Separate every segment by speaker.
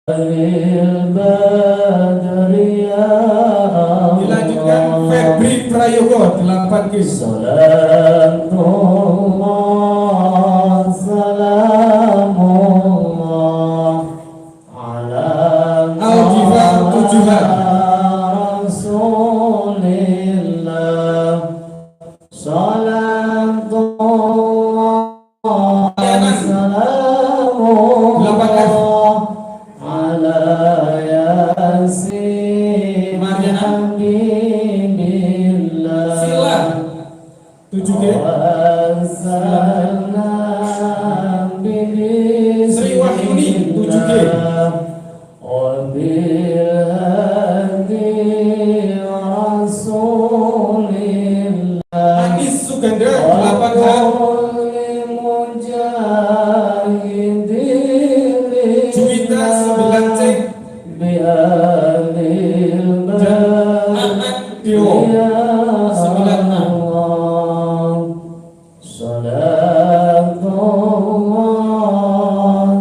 Speaker 1: Dilanjutkan Febri Prayogo 8 G.
Speaker 2: Salatullah salamullah ala
Speaker 1: Al-Jifa 7H.
Speaker 2: Rasulillah salatullah salamullah ala yasin habibillah
Speaker 1: Sila 7G. Sri Wahyuni 7G. Anis Suganda 8H. Juwita 9C. Anak Dio 9A.
Speaker 2: Salatullah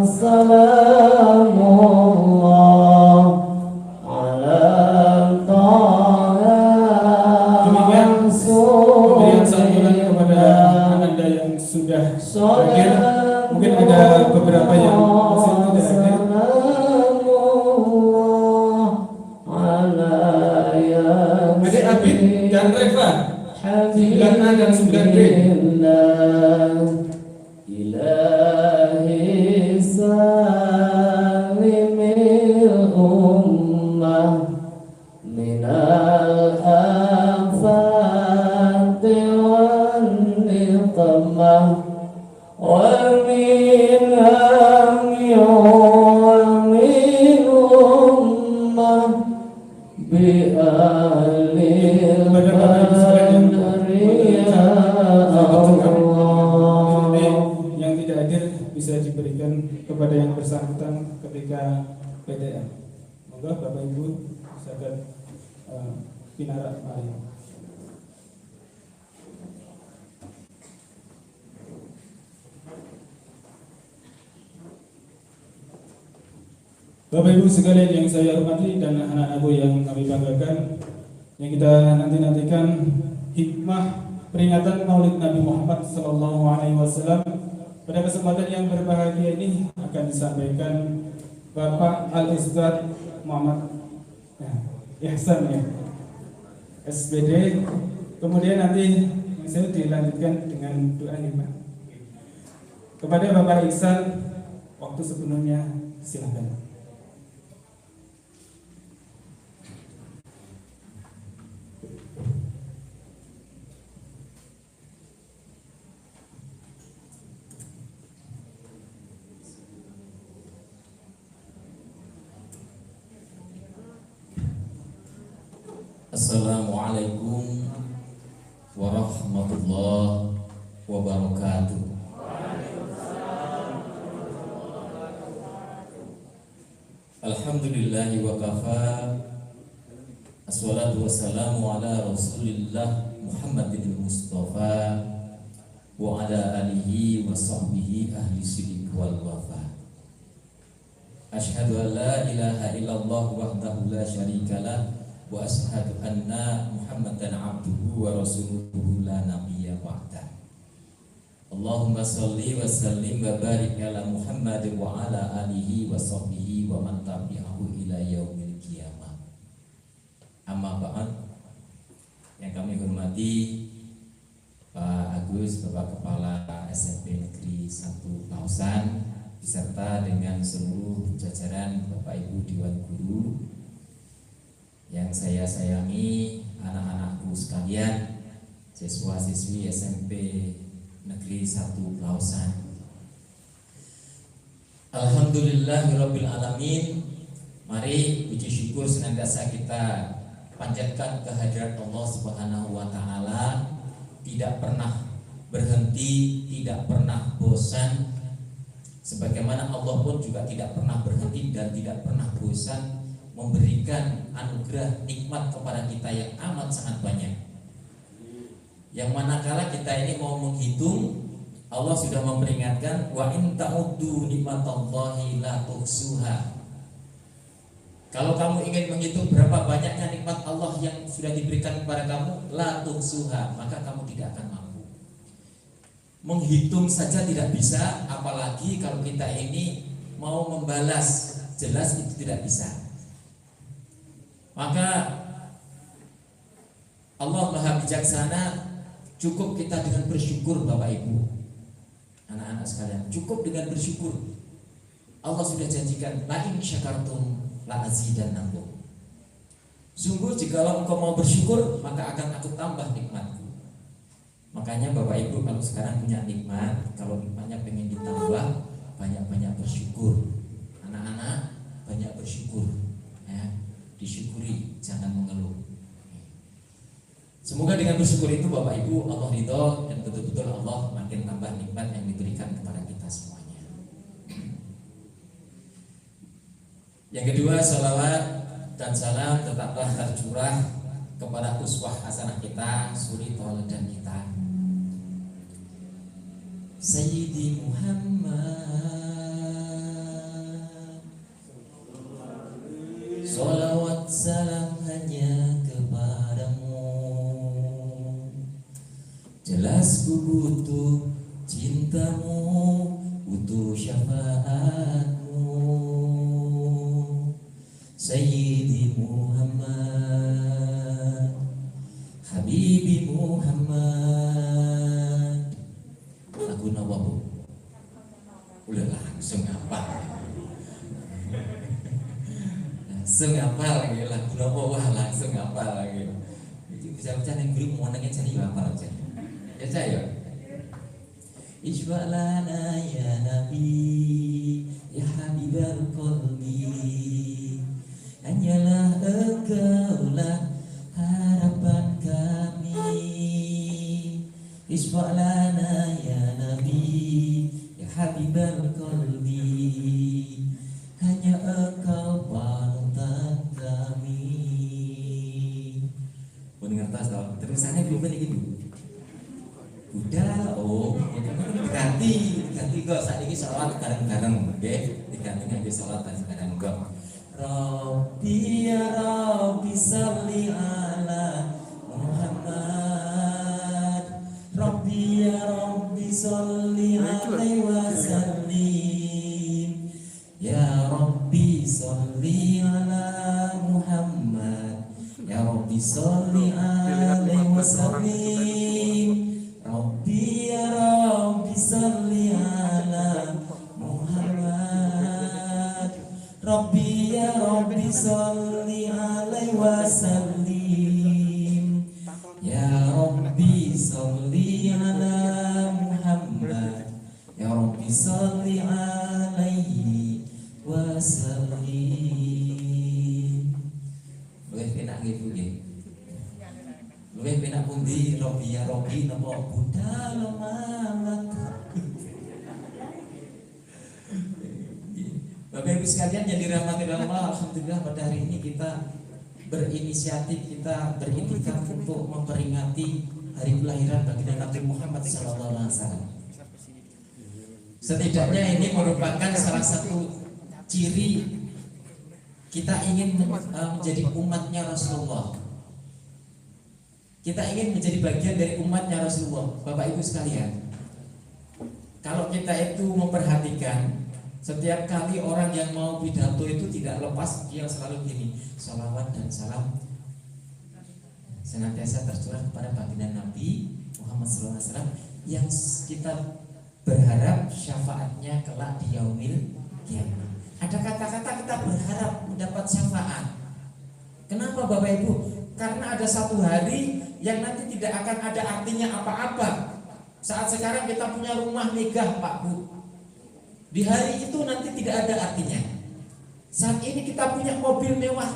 Speaker 2: salamullah ala taha
Speaker 1: Demikian pemberian santunan kepada Ananda yang sudah hadir. Mungkin ada beberapa yang masih tidak hadir. Adik Abid dan Reva 9A dan 9B.
Speaker 2: Ilahi salimil ummah minal afati wan niqmah wa min hammi wa min ummah bi alil badri ya Allah.
Speaker 1: Yang tidak hadir bisa diberikan kepada yang bersangkutan ketika PTM. Moga Bapak Ibu sahabat Pinara mari. Bapak Ibu sekalian yang saya hormati dan anak-anakku yang kami banggakan, yang kita nantikan hikmah peringatan Maulid Nabi Muhammad SAW pada kesempatan yang berbahagia ini akan disampaikan Bapak Al-Ustadz Muhammad Ihsan ya, SPD. Kemudian nanti saya dilanjutkan dengan doa hikmah kepada Bapak Ihsan. Waktu sepenuhnya silakan.
Speaker 3: Assalamualaikum warahmatullahi wabarakatuh. Alhamdulillahi wa kafa. Assalatu wassalamu ala Rasulillah Muhammadin Mustafa wa ala alihi wa sahbihi ahli siddiq wal wafa. Asyhadu an la ilaha illallah wahdahu la syarikalah wa ashhadu anna Muhammadan abduhu wa rasuluhu la nabiyya ba'da. Allahumma sholli wa sallim wa barik ala Muhammad wa ala alihi wa sahbihi wa man tabi'ahu ila yaumil qiyamah. Amma ba'd. Yang kami hormati Pak Agus, Bapak Kepala SMP Negeri 1 Kausan, beserta dengan seluruh jajaran Bapak Ibu Dewan Guru yang saya sayangi, anak-anakku sekalian, siswa-siswi SMP Negeri 1 Kausan. Alhamdulillahirabbil alamin. Mari puji syukur senantiasa kita panjatkan kehadirat Allah Subhanahu wa taala, tidak pernah berhenti, tidak pernah bosan. Sebagaimana Allah pun juga tidak pernah berhenti dan tidak pernah bosan memberikan anugerah nikmat kepada kita yang amat sangat banyak. Yang manakala kita ini mau menghitung, Allah sudah memperingatkan, wa in ta'uddu nikmatallahi la tuhsuha. Kalau kamu ingin menghitung berapa banyaknya nikmat Allah yang sudah diberikan kepada kamu, la tuhsuha, maka kamu tidak akan mampu. Menghitung saja tidak bisa, apalagi kalau kita ini mau membalas, jelas itu tidak bisa. Maka Allah Maha Bijaksana, cukup kita dengan bersyukur Bapak Ibu, anak-anak sekalian, cukup dengan bersyukur. Allah sudah janjikan, la in syakartum la azidannakum. Sungguh jikalau engkau mau bersyukur, maka akan aku tambah nikmatku. Makanya Bapak Ibu kalau sekarang punya nikmat, kalau nikmatnya pengen ditambah, banyak-banyak bersyukur. Anak-anak banyak bersyukur, ya. Disyukuri, jangan mengeluh. Semoga dengan bersyukur itu Bapak Ibu Allah ridho dan betul-betul Allah makin tambah nikmat yang diberikan kepada kita semuanya. Yang kedua, salawat dan salam tetaplah tercurah kepada uswah hasanah kita, suri tauladan kita, Sayyidi Muhammad. Salawat salam hanya kepadamu, jelas ku butuh cintamu, butuh syafaatmu, Sayyidi Muhammad, Habibi Muhammad. Lagu nawabu udah langsung apa? Langsung apa lagi lagu nawabu, langsung apa lagi? Itu bisa yang guru mau nanya cari apa aja? Ya saya. Ishfa lana ya Nabi, ya Habibal qalbi, hanyalah engkaulah harapan kami. Ishfa lana ya Nabi, ya Habibal qalbi, hanya engkau panutan kami. Pun ngertas tau, terusannya belum gitu. Udah, diganti kok saat ini sholat bareng-bareng, oke? Diganti nanti sholat bareng kok. Rabbi ya Rabbi salli ala Muhammad, Rabbi ya Rabbi salli alaihi wa sallim, ya Rabbi salli ala Muhammad, ya Rabbi salli alaihi wa sallim, Rabbi ya Rabbi salli ala Muhammad, Rabbi ya Rabbi salli alaihi wa sallim, ya Rabbi salli ala Muhammad, ya Rabbi salli alaihi wa sallim. Luwih penak nggih Bu nggih. Luwih penak pundi Robbi ya Robbi napa budal mamat. Bapak Ibu sekalian yang dirahmati Allah, alhamdulillah pada hari ini kita berinisiatif, kita beritikaf untuk memperingati hari kelahiran baginda Nabi Muhammad SAW. Setidaknya ini merupakan salah satu ciri kita ingin menjadi umatnya Rasulullah. Kita ingin menjadi bagian dari umatnya Rasulullah. Bapak Ibu sekalian, kalau kita itu memperhatikan, setiap kali orang yang mau pidato itu tidak lepas dia selalu gini, salawat dan salam senantiasa tercurah kepada baginda Nabi Muhammad SAW, yang kita berharap syafaatnya kelak di yaumil kiamat. Ada kata-kata kita berharap mendapat syafaat. Kenapa Bapak Ibu? Karena ada satu hari yang nanti tidak akan ada artinya apa-apa. Saat sekarang kita punya rumah megah Pak Bu, di hari itu nanti tidak ada artinya. Saat ini kita punya mobil mewah,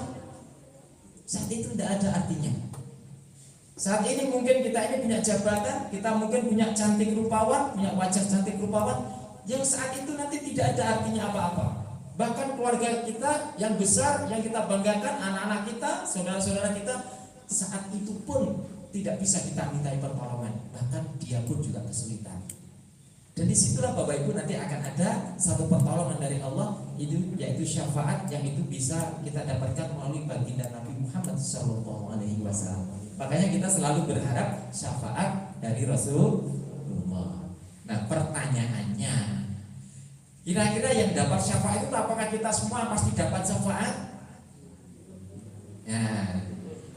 Speaker 3: saat itu tidak ada artinya. Saat ini mungkin kita ini punya jabatan, kita mungkin punya cantik rupawan, punya wajah cantik rupawan, yang saat itu nanti tidak ada artinya apa-apa. Bahkan keluarga kita yang besar, yang kita banggakan, anak-anak kita, saudara-saudara kita, saat itu pun tidak bisa kita mintai pertolongan. Bahkan dia pun juga kesulitan. Dan disitulah Bapak Ibu nanti akan ada satu pertolongan dari Allah, itu yaitu syafaat yang itu bisa kita dapatkan melalui baginda Nabi Muhammad SAW. Makanya kita selalu berharap syafaat dari Rasulullah. Nah pertanyaannya, kira-kira yang dapat syafaat itu apakah kita semua pasti dapat syafaat? Nah,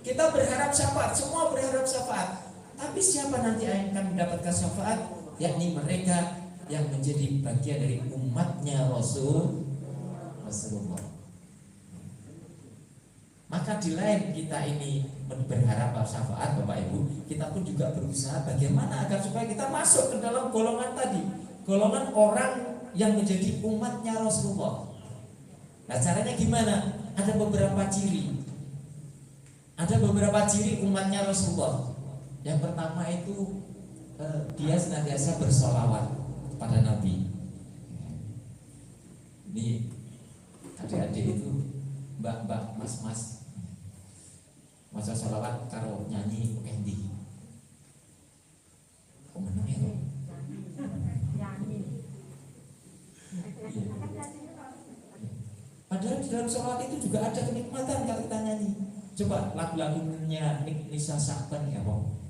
Speaker 3: kita berharap syafaat, semua berharap syafaat. Tapi siapa nanti yang akan mendapatkan syafaat? Yakni mereka yang menjadi bagian dari umatnya Rasulullah. Maka di lain kita ini berharap syafaat Bapak Ibu, kita pun juga berusaha bagaimana agar supaya kita masuk ke dalam golongan tadi, golongan orang yang menjadi umatnya Rasulullah. Nah caranya gimana? Ada beberapa ciri. Ada beberapa ciri umatnya Rasulullah. Yang pertama itu dia senantiasa bersolawat kepada Nabi. Ini adik-adik itu, mbak-mbak, mas-mas, masa solawat karo nyanyi endi. Kok menang ya? Padahal di dalam solawat itu juga ada kenikmatan kalau kita nyanyi. Coba lagu-lagunya Nisa Sakban ya, Bang.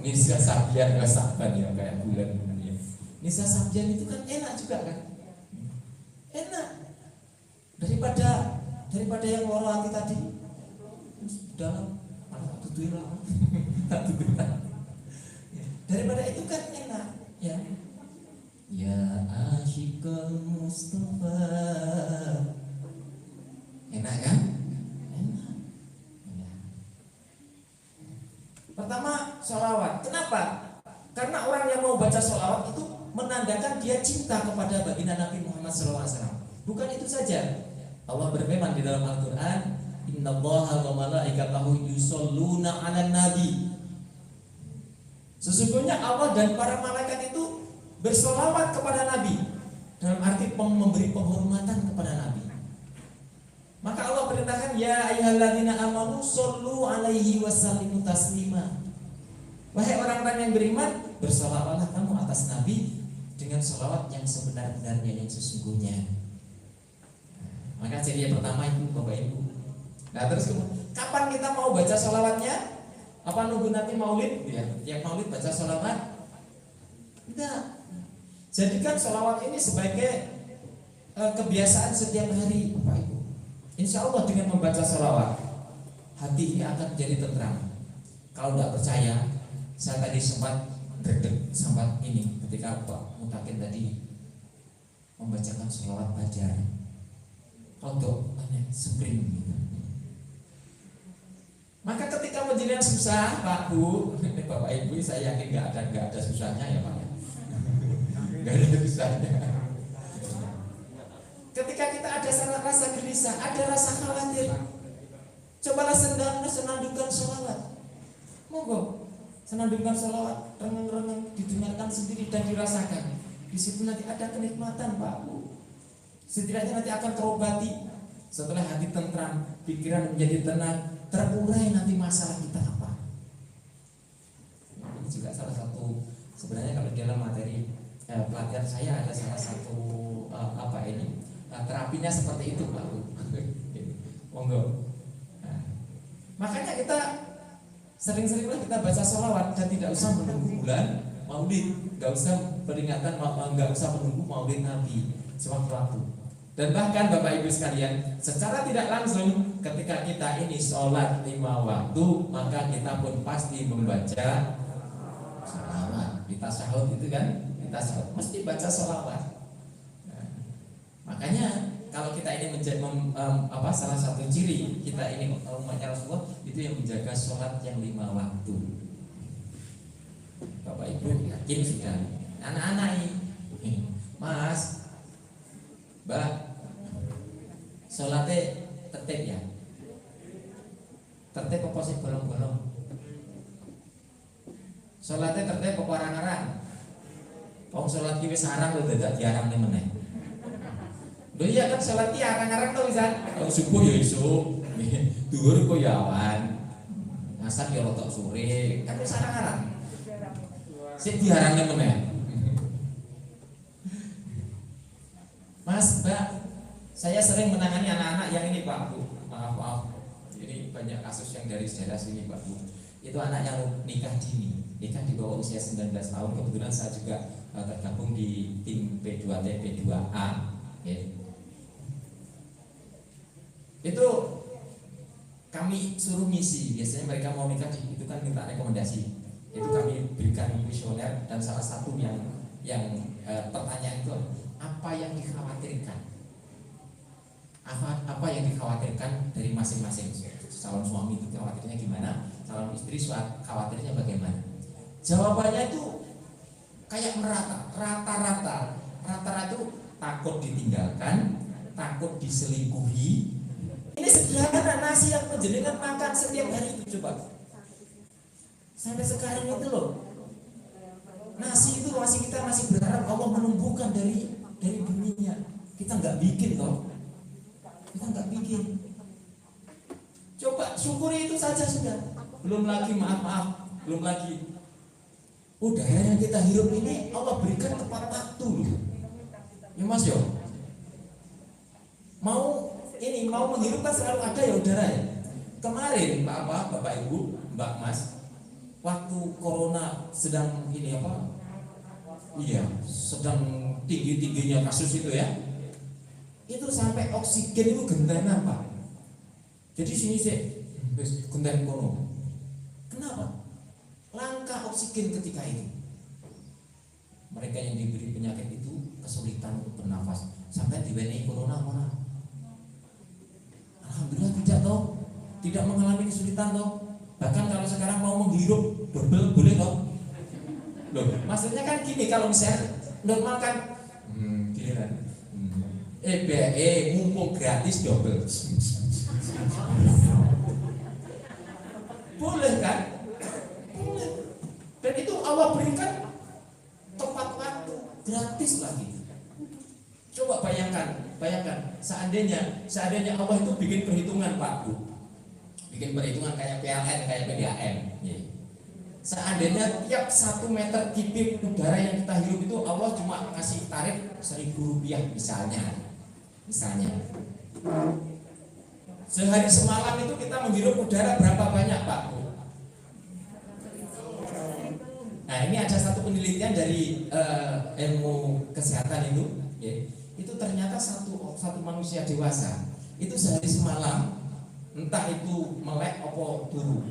Speaker 3: Nisa Sabjan nggak Sakban ya kayak bulan ya. Nisa Sabjan itu kan enak juga kan, enak daripada yang loro hati tadi dalam tutuilah daripada itu kan enak ya. Ya Asyikal Mustafa, enak kan? Pertama, sholawat. Kenapa? Karena orang yang mau baca sholawat itu menandakan dia cinta kepada baginda Nabi Muhammad SAW. Bukan itu saja. Allah berfirman di dalam Al-Quran, Innallaha wa malaikatahu yusholluna 'alan nabi. Sesungguhnya Allah dan para malaikat itu bersolawat kepada Nabi, dalam arti memberi penghormatan kepada Nabi. Maka Allah perintahkan, ya ayyuhalladzina amanu shollu alaihi wasallimu taslima. Wahai orang-orang yang beriman, bersolawatlah kamu atas Nabi dengan sholawat yang sebenar-benarnya, yang sesungguhnya. Maka ciri yang pertama itu Bapak Ibu. Nah terus kapan kita mau baca sholawatnya? Apa nunggu nanti maulid? Ya, yang maulid baca sholawat? Enggak. Jadikan sholawat ini sebagai kebiasaan setiap hari Bapak Ibu. Insya Allah dengan membaca sholawat, hati ini akan menjadi tenteram. Kalau tidak percaya, saya tadi sempat sempat ini ketika Pak Mutakin tadi membacakan sholawat fajar. Untuk spring gitu. Maka ketika menjadi susah, Pak Bu, Bapak Ibu, saya yakin nggak ada susahnya ya Pak. Nggak ada susahnya. Ketika kita ada rasa gelisah, ada rasa khawatir, cobalah senandungkan sholawat. Monggo, senandungkan sholawat, renung-renung, didengarkan sendiri dan dirasakan. Di situ nanti ada kenikmatan Pak Bu. Setidaknya nanti akan terobati. Setelah hati tentram, pikiran menjadi tenang, terurai nanti masalah kita apa. Ini juga salah satu, sebenarnya kalau dalam materi pelatihan saya ada salah satu terapinya seperti itu Pak. Monggo. Nah, makanya kita sering-seringlah kita baca sholawat dan tidak usah menunggu bulan maulid, nggak usah peringatan, nggak usah menunggu maulid Nabi sewaktu-waktu. Dan bahkan Bapak Ibu sekalian, secara tidak langsung ketika kita ini sholat 5 waktu, maka kita pun pasti membaca sholawat. Di tasyahud itu kan, di tasyahud mesti baca sholawat. Nah, makanya kalau kita ini salah satu ciri kita ini umatnya Rasulullah itu yang menjaga sholat yang 5 waktu. Bapak Ibu yakin sudah, anak-anak ini, Mas, Mbak, sholatnya tertib ya? Tertib apa sih bolong-bolong? Sholatnya tertib apa arang-arang? Kalau sholat ki wis arang lho dadak diarang meneh. Lho iya kan sholat ki arang-arang to wisan. Kalau subuh ya isu, dhuwur kok ya awan. Asar ya rotok sore, kan wis arang-arang. Sik diarangnya meneh. Mas, Mbak, saya sering menangani anak-anak yang ini Pak Bu. Maaf, ini banyak kasus yang dari daerah sini Pak Bu. Itu anak yang nikah dini, nikah di bawah usia 19 tahun. Kebetulan saya juga tergabung di tim P2T, P2A ya. Itu kami suruh misi, biasanya mereka mau nikah itu kan minta rekomendasi. Itu kami berikan kuesioner dan salah satu yang pertanyaan itu apa yang dikhawatirkan? Apa yang dikhawatirkan dari masing-masing calon suami itu khawatirnya gimana? Calon istri khawatirnya bagaimana? Jawabannya itu kayak rata-rata itu takut ditinggalkan, takut diselingkuhi. Ini sederhana, nasi yang penjenengan makan setiap hari itu coba. Sampai sekarang itu loh. Nasi itu kita masih berharap Allah menumbuhkan dari buminya. Kita nggak bikin toh. Kita nggak bikin. Coba syukuri itu saja sudah. Belum lagi maaf, belum lagi udara yang kita hirup ini Allah berikan tepat waktu loh. Ya Mas yo. Mau menghirup kan selalu ada ya udara ya. Kemarin Bapak Ibu, Mbak Mas, waktu corona sedang sedang tinggi-tingginya kasus itu ya. Itu sampai oksigen itu gentanan Pak. Jadi sini sih gentanan kono. Kenapa? Langka oksigen ketika itu. Mereka yang diberi penyakit itu kesulitan untuk bernafas sampai diwenehi corona mana? Alhamdulillah tidak mengalami kesulitan toh. Bahkan kalau sekarang mau menghirup double boleh toh. Loh, maksudnya kan gini, kalau misalnya normal kan gini kan. Mumpung gratis double. Boleh kan? Boleh. Dan itu Allah berikan tepat waktu, gratis lagi. Coba bayangkan, seandainya Allah itu bikin perhitungan Pak Bu, bikin perhitungan kayak PLN, kayak PDAM. Seandainya tiap 1 meter kubik udara yang kita hirup itu Allah cuma ngasih tarif Rp1.000 misalnya. Sehari semalam itu kita menghirup udara berapa banyak Pak Bu? Nah ini ada satu penelitian dari ilmu kesehatan itu, ya. Itu ternyata satu manusia dewasa itu sehari semalam entah itu melek apa turu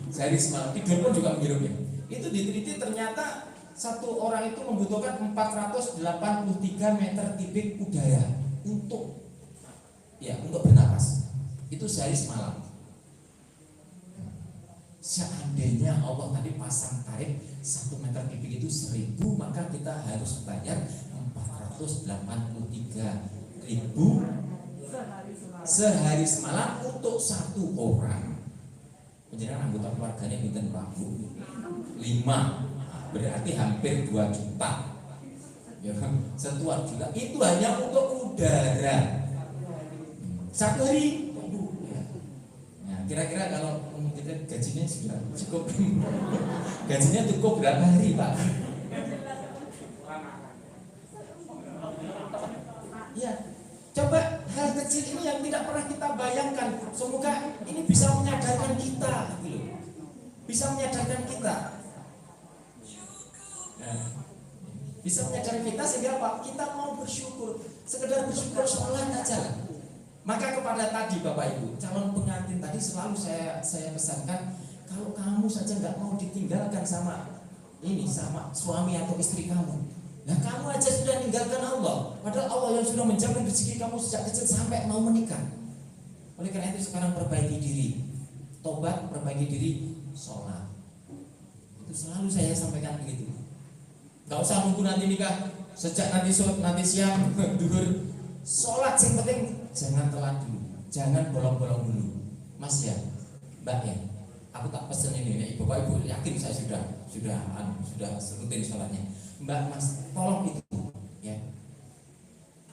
Speaker 3: sehari semalam tidur pun juga menghirupnya. Itu diteliti ternyata satu orang itu membutuhkan 483 meter kubik udara untuk bernapas. Itu sehari semalam. Seandainya Allah tadi pasang tarif 1 meter kubik itu 1.000, maka kita harus bayar 483.000 sehari semalam untuk satu orang. Penjelasan anggota keluarganya pinten Pak Bu? 5, berarti hampir 2 juta. Ya, 1 juta itu hanya untuk udara. Satu hari. Nah, kira-kira kalau kita gajinya sudah cukup, gajinya cukup berapa hari Pak? Ya, coba hal kecil ini yang tidak pernah kita bayangkan. Semoga ini bisa menyadarkan kita, gitu loh. Bisa menyadarkan kita. Nah, bisa menyadarkan kita sehingga apa? Kita mau bersyukur, sekedar bersyukur sholat aja. Maka kepada tadi Bapak Ibu, calon pengantin tadi selalu saya pesankan, kalau kamu saja nggak mau ditinggalkan sama suami atau istri kamu, nah kamu aja sudah meninggalkan Allah. Padahal Allah yang sudah menjamin rezeki kamu sejak kecil sampai mau menikah. Oleh karena itu sekarang perbaiki diri, tobat, perbaiki diri, sholat. Itu selalu saya sampaikan begitu. Gak usah nunggu nanti nikah, sejak nanti siang, duhur, sholat yang penting jangan telat dulu, jangan bolong-bolong dulu. Mas ya, Mbak ya, aku tak pesen ini, Bapak Ibu yakin saya sudah rutin sholatnya. Mbak Mas, tolong itu ya.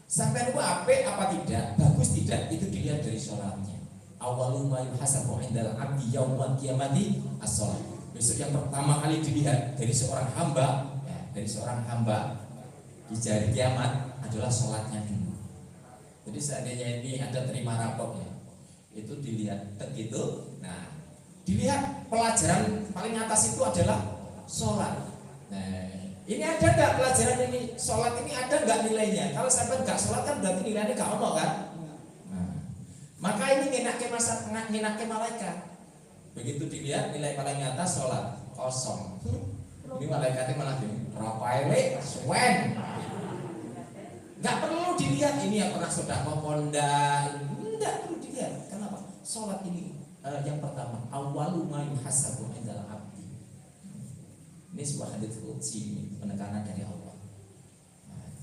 Speaker 3: Sampai lupa apa tidak, bagus tidak, itu dilihat dari sholatnya. Awwalu ma yuhasabu indal abdi yaumil qiyamati as-sholat. Besok yang pertama kali dilihat dari seorang hamba di hari kiamat adalah sholatnya dulu. Jadi seandainya ini ada terima rapor ya, itu dilihat begitu. Nah, dilihat pelajaran paling atas itu adalah sholat. Nah, ini ada nggak pelajaran ini? Sholat ini ada nggak nilainya? Kalau sampai nggak sholat kan berarti nilainya nggak ono kan? Nah, maka ini nginake malaikat. Begitu dilihat nilai paling atas sholat kosong. Ini malaikatnya malah gini, rapaile, swen. Nggak perlu dilihat ini yang pernah sedekah ponda, nggak perlu dilihat. Kenapa? Sholat ini yang pertama, awwalu ma yuhasabu indal abdi. Ini sebuah hadits qudsi, penekanan dari Allah. Nah,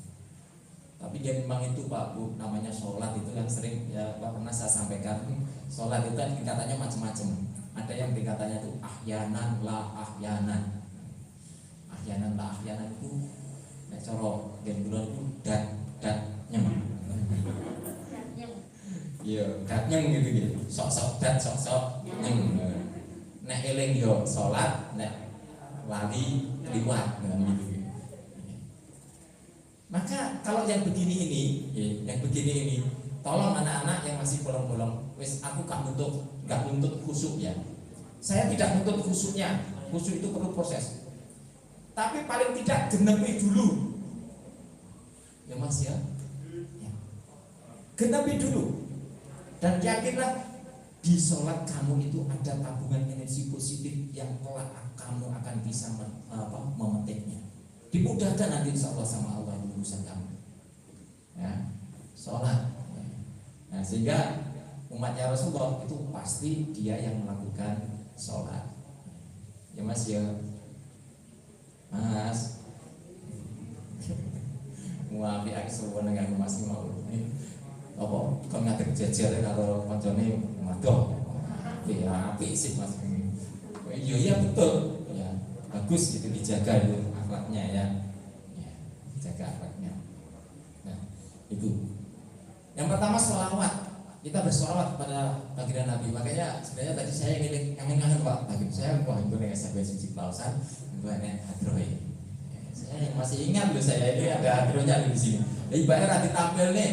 Speaker 3: tapi dia memang itu Pak Bu, namanya sholat itu yang sering ya Pak pernah saya sampaikan. Sholat itu kan tingkatannya macam-macam. Ada yang tingkatannya itu ahyanan la ahyanan. Ahyanan la ahyanan itu nek cara gendulon itu dat-nyem. Iya, dat-nyem gitu. Sok-sok dat, sok-sok nyem. Nek eling yo salat, nek lali liwat gitu. Maka kalau yang begini ini, tolong anak-anak yang masih bolong-bolong, wis aku nggak nuntut khusyuk ya. Saya tidak nuntut khusyuknya. Khusyuk itu perlu proses. Tapi paling tidak genepi dulu. Ya Mas ya. Genepi dulu. Dan yakinlah di sholat kamu itu ada tabungan energi positif yang kelak kamu akan bisa memetiknya. Dimudahkan nanti insya Allah sama Allah di urusan kamu. Ya, sholat. Nah, sehingga umatnya Rasulullah itu pasti dia yang melakukan sholat. Ya Mas ya. Mas. Muafi aku sebuah dengan Mas mau. Apa kon ngatek jejer karo kancane madoh. Ya apik sih Mas. Iya betul. Ya, bagus itu dijaga itu akhlaknya ya. Ya, jaga akhlaknya. Nah, itu. Yang pertama sholawat. Kita bersolawat kepada baginda Nabi. Makanya sebenarnya tadi saya ingin Pak baginda saya kok itu nek sampai siji klausan, nek hadroe. Saya masih ingat loh saya ini ada hadronya di sini. Ibaratnya nanti tampil nih.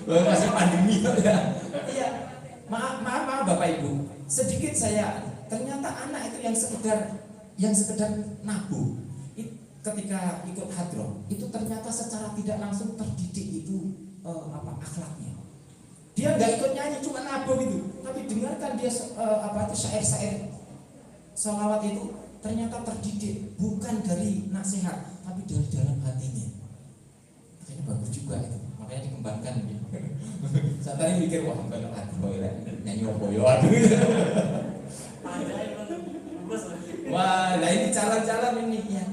Speaker 3: Masih pandemi ya. Iya. Maaf Bapak Ibu. Sedikit saya ternyata anak itu yang sekedar nabu. Ketika ikut hadroh itu ternyata secara tidak langsung terdidik itu akhlaknya. Dia nggak ikut nyanyi cuma nabu gitu, tapi dengarkan dia syair-syair salawat itu ternyata terdidik bukan dari nasihat tapi dari dalam hatinya. Makanya bagus juga itu, makanya dikembangkan gitu. Saya tadi mikir wah benar hadroh ya nyanyi oboyo aduh. Wah, nah ini jalan-jalan ini ya.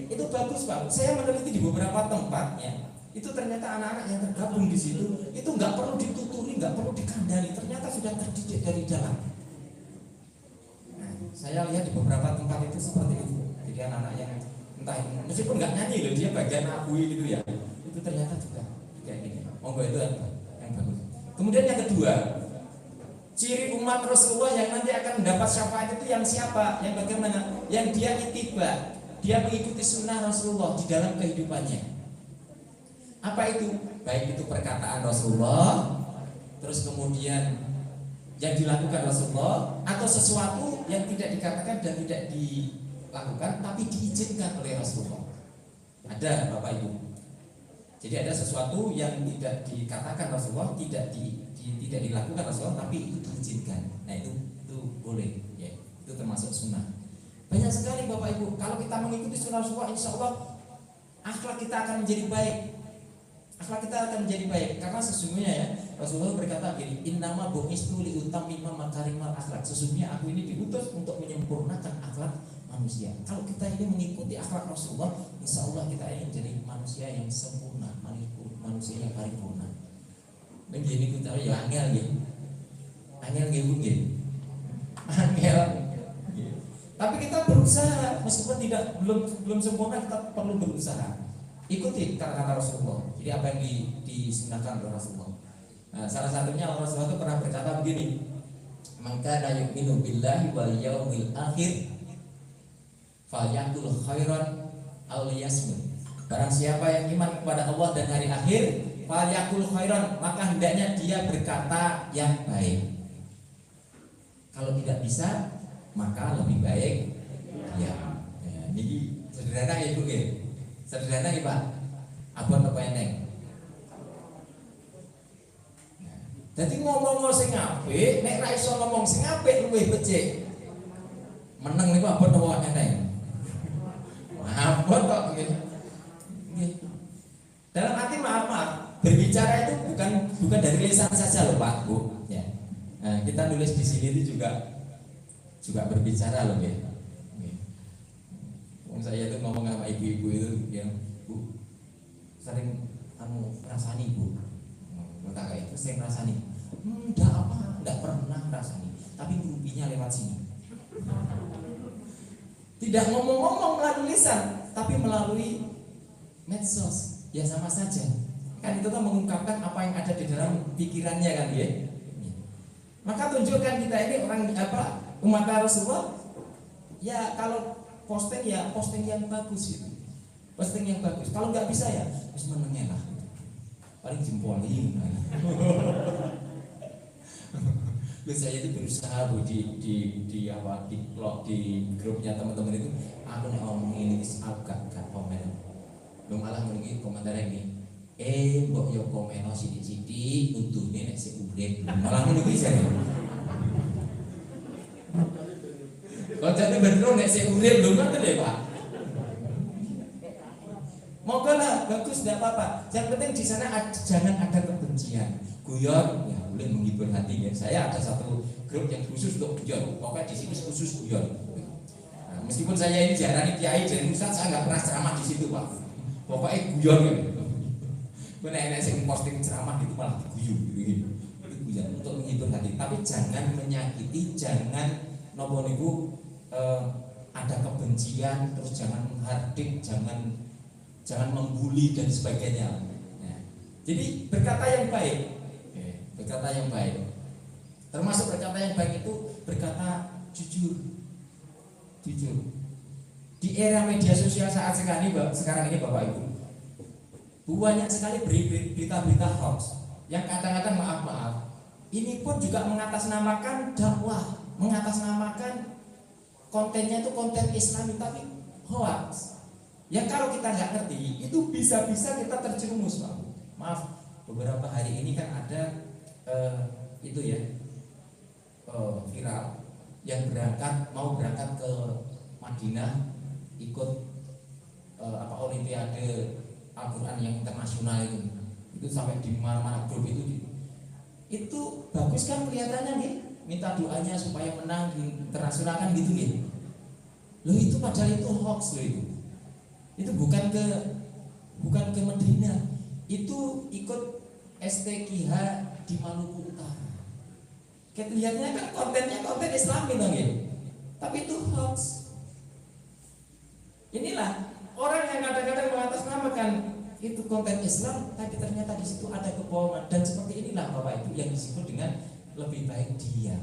Speaker 3: Itu bagus Pak. Saya meneliti di beberapa tempatnya. Itu ternyata anak-anak yang tergabung di situ itu nggak perlu dituturi, nggak perlu dikandani. Ternyata sudah terdidik dari dalam. Nah, saya lihat di beberapa tempat itu seperti itu. Jadi anak-anak yang entah meskipun nggak nyanyi loh, dia bagian akui gitu ya. Itu ternyata juga kayak gini. Monggo itu yang bagus. Kemudian yang kedua, ciri umat Rasulullah yang nanti akan mendapat syafaat itu yang siapa? Yang bagaimana? Yang dia ittiba. Dia mengikuti sunnah Rasulullah di dalam kehidupannya. Apa itu? Baik itu perkataan Rasulullah, terus kemudian yang dilakukan Rasulullah, atau sesuatu yang tidak dikatakan dan tidak dilakukan tapi diizinkan oleh Rasulullah. Ada Bapak Ibu. Jadi ada sesuatu yang tidak dikatakan Rasulullah, tidak dilakukan Rasulullah tapi itu diizinkan. Nah itu boleh ya. Itu termasuk sunnah. Banyak sekali Bapak Ibu, kalau kita mengikuti sunnah Rasulullah, insya Allah akhlak kita akan menjadi baik. Akhlak kita akan menjadi baik, karena sesungguhnya ya Rasulullah berkata begini, innama bu'istu li utammima makarimal akhlak. Sesungguhnya aku ini diutus untuk menyempurnakan akhlak manusia. Kalau kita ini mengikuti akhlak Rasulullah, insya Allah kita ini menjadi manusia yang sempurna, manusia yang paripurna. Begini kita ya angel gitu, mungkin, angel. Tapi kita berusaha, meskipun belum sempurna, kita perlu berusaha. Ikuti kata-kata Rasulullah. Jadi apa yang disunahkan oleh Rasulullah. Nah, salah satunya Rasulullah itu pernah berkata begini, "Man kana yu'minu billahi wal yawmil akhir falyakul khairan aw liyasmut." Barang siapa yang iman kepada Allah dan hari akhir, falyakul khairan, maka hendaknya dia berkata yang baik. Kalau tidak bisa, maka lebih baik diam. Ya, ini sederhana ya Bu ya. Sederhana ya Pak. Abot apa eneng? Jadi ngomong sing apik, nek ra iso ngomong sing apik luwih becik. Meneng niku abot apa eneng? Abot kok nggih. Dalam arti maaf, berbicara itu bukan dari lisan saja loh Pak Bu. Ya. Nah, kita nulis di sini itu juga berbicara loh ya. Saya itu ngomong sama ibu-ibu itu yang Bu sering rasani Bu. Tak kayak itu sering rasani. Enggak pernah rasani. Tapi rupinya lewat sini. Tidak ngomong-ngomong melalui lisan, tapi melalui medsos. Ya sama saja. Kan itu kan mengungkapkan apa yang ada di dalam pikirannya kan ya. Maka tunjukkan kita ini orang umat Rasulullah. Ya kalau posting ya posting yang bagus itu. Posting yang bagus. Kalau nggak bisa ya harus menengah lah. Paling jempolin. Saya itu berusaha Bu di grupnya teman-teman itu aku nih ngomongin ini aku gak komen. Lu malah mungkin komentar ini mbok yo komeno sithik-sithik untune nek sik urip malah ngono kuwi jane. Kok jane bener nek sik urip lho ngoten lho Pak. Moga lah bagus enggak apa-apa. Yang penting di sana jangan ada kebencian. Guyon ya boleh menghibur hati ya. Saya ada satu grup yang khusus untuk guyon. Pokoknya di sini khusus guyon. Nah, meskipun saya ini jarang kiai dan ustaz saya enggak pernah ceramah di situ Pak. Pokoknya guyon gitu. Benar-benar saya posting ceramah itu malah diguyu gitu. Guyon untuk menghibur hati. Tapi jangan menyakiti, jangan nopo niku ada kebencian, terus jangan menghardik, jangan membuli dan sebagainya. Ya. Jadi berkata yang baik, berkata yang baik. Termasuk berkata yang baik itu berkata jujur. Di era media sosial saat sekarang ini Bapak Ibu, banyak sekali berita-berita hoax yang kadang-kadang maaf, ini pun juga mengatasnamakan dakwah, mengatasnamakan kontennya itu konten Islami tapi hoax. Yang kalau kita nggak ngerti itu bisa-bisa kita terjerumus Pak. Maaf, beberapa hari ini kan ada viral yang mau berangkat ke Madinah ikut Olimpiade Al-Quran yang internasional itu sampai di mana-mana grup itu bagus kan kelihatannya nih, minta doanya supaya menang di internasional kan gitu nih. Loh itu padahal itu hoax loh itu bukan ke Medina, itu ikut STQH di Maluku Utara. Kelihatannya kan kontennya konten Islami dong ya, tapi itu hoax. Inilah orang yang kadang-kadang mengatasnamakan itu konten Islam, tapi ternyata di situ ada kebohongan dan seperti inilah Bapak Ibu yang disebut dengan lebih baik diam.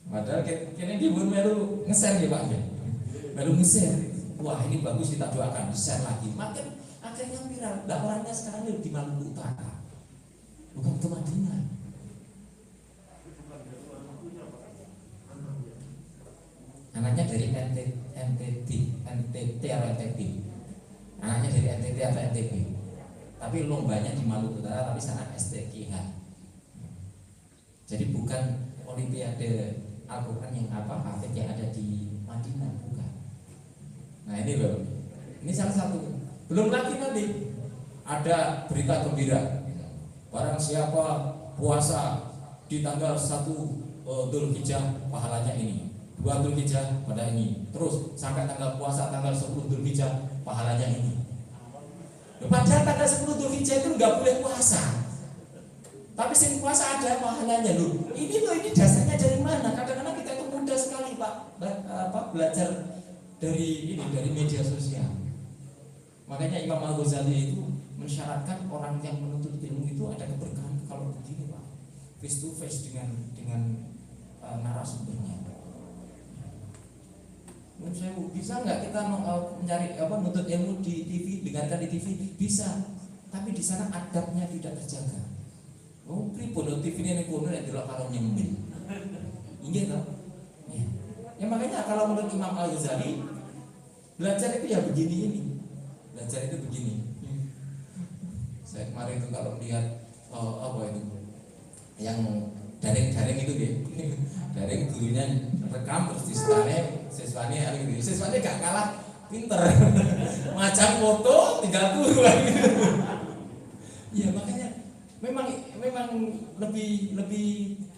Speaker 3: Padahal kini dibun melu nge-share ya Pak ya, melu nge-share. Wah ini bagus kita doakan, share lagi. Makin akhirnya viral. Nah orangnya sekarang di Maluku Utara, bukan ke Madinah. Anaknya dari NTT atau NTB. Anaknya dari NTT atau NTB. Tapi lombanya di Maluku Utara, tapi sana STQH. Jadi bukan Olimpiade Al-Quran yang hafid yang ada di Madinah, bukan. Nah ini loh, ini salah satu. Belum lagi nanti ada berita gembira. Barang siapa puasa di tanggal 1 Dzulhijjah pahalanya ini. 2 Dzulhijjah pada ini, terus sampai tanggal puasa tanggal 10 Dzulhijjah pahalanya ini. Padahal tanggal 10 Dzulhijjah itu nggak boleh puasa, tapi sing puasa ada pahalanya loh. Ini dasarnya dari mana? Kadang-kadang kita itu mudah sekali Pak belajar dari media sosial. Makanya Imam Al-Ghazali itu mensyaratkan orang yang menuntut ilmu itu ada keberkahan kalau begini Pak, face to face dengan narasumbernya. Menurut saya bisa nggak kita mencari nuntut ilmu di TV, dengarkan di TV bisa, tapi di sana adabnya tidak terjaga. Oh, pripun TV ini kuno yang delok kalau nyemil. Inggih toh? Ya. Ya makanya kalau menurut Imam Al-Ghazali belajar itu ya begini ini. Belajar itu begini. Saya kemarin itu kalau melihat apa itu yang daring itu deh. Daring gurunya rekam terus siswanya gak kalah pinter. Macam foto tinggal turu gitu. Ya makanya memang lebih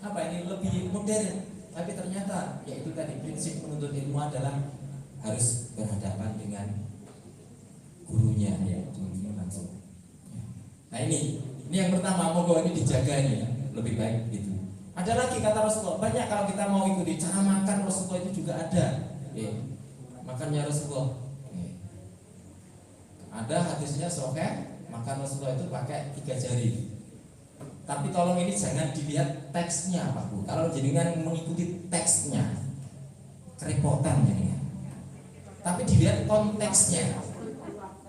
Speaker 3: apa ini lebih modern, tapi ternyata yaitu tadi prinsip menuntut ilmu adalah harus berhadapan dengan gurunya ya, gurunya langsung. Nah ini yang pertama, moga ini dijaga ini ya, lebih baik gitu. Ada lagi kata Rasulullah, banyak kalau kita mau ikuti cara makan Rasulullah itu juga ada. Makannya Rasulullah. Ada hadisnya sahih, makan Rasulullah itu pakai 3 jari. Tapi tolong ini jangan dilihat teksnya Pak Bu. Kalau jenengan mengikuti teksnya kerepotan jadinya. Tapi dilihat konteksnya.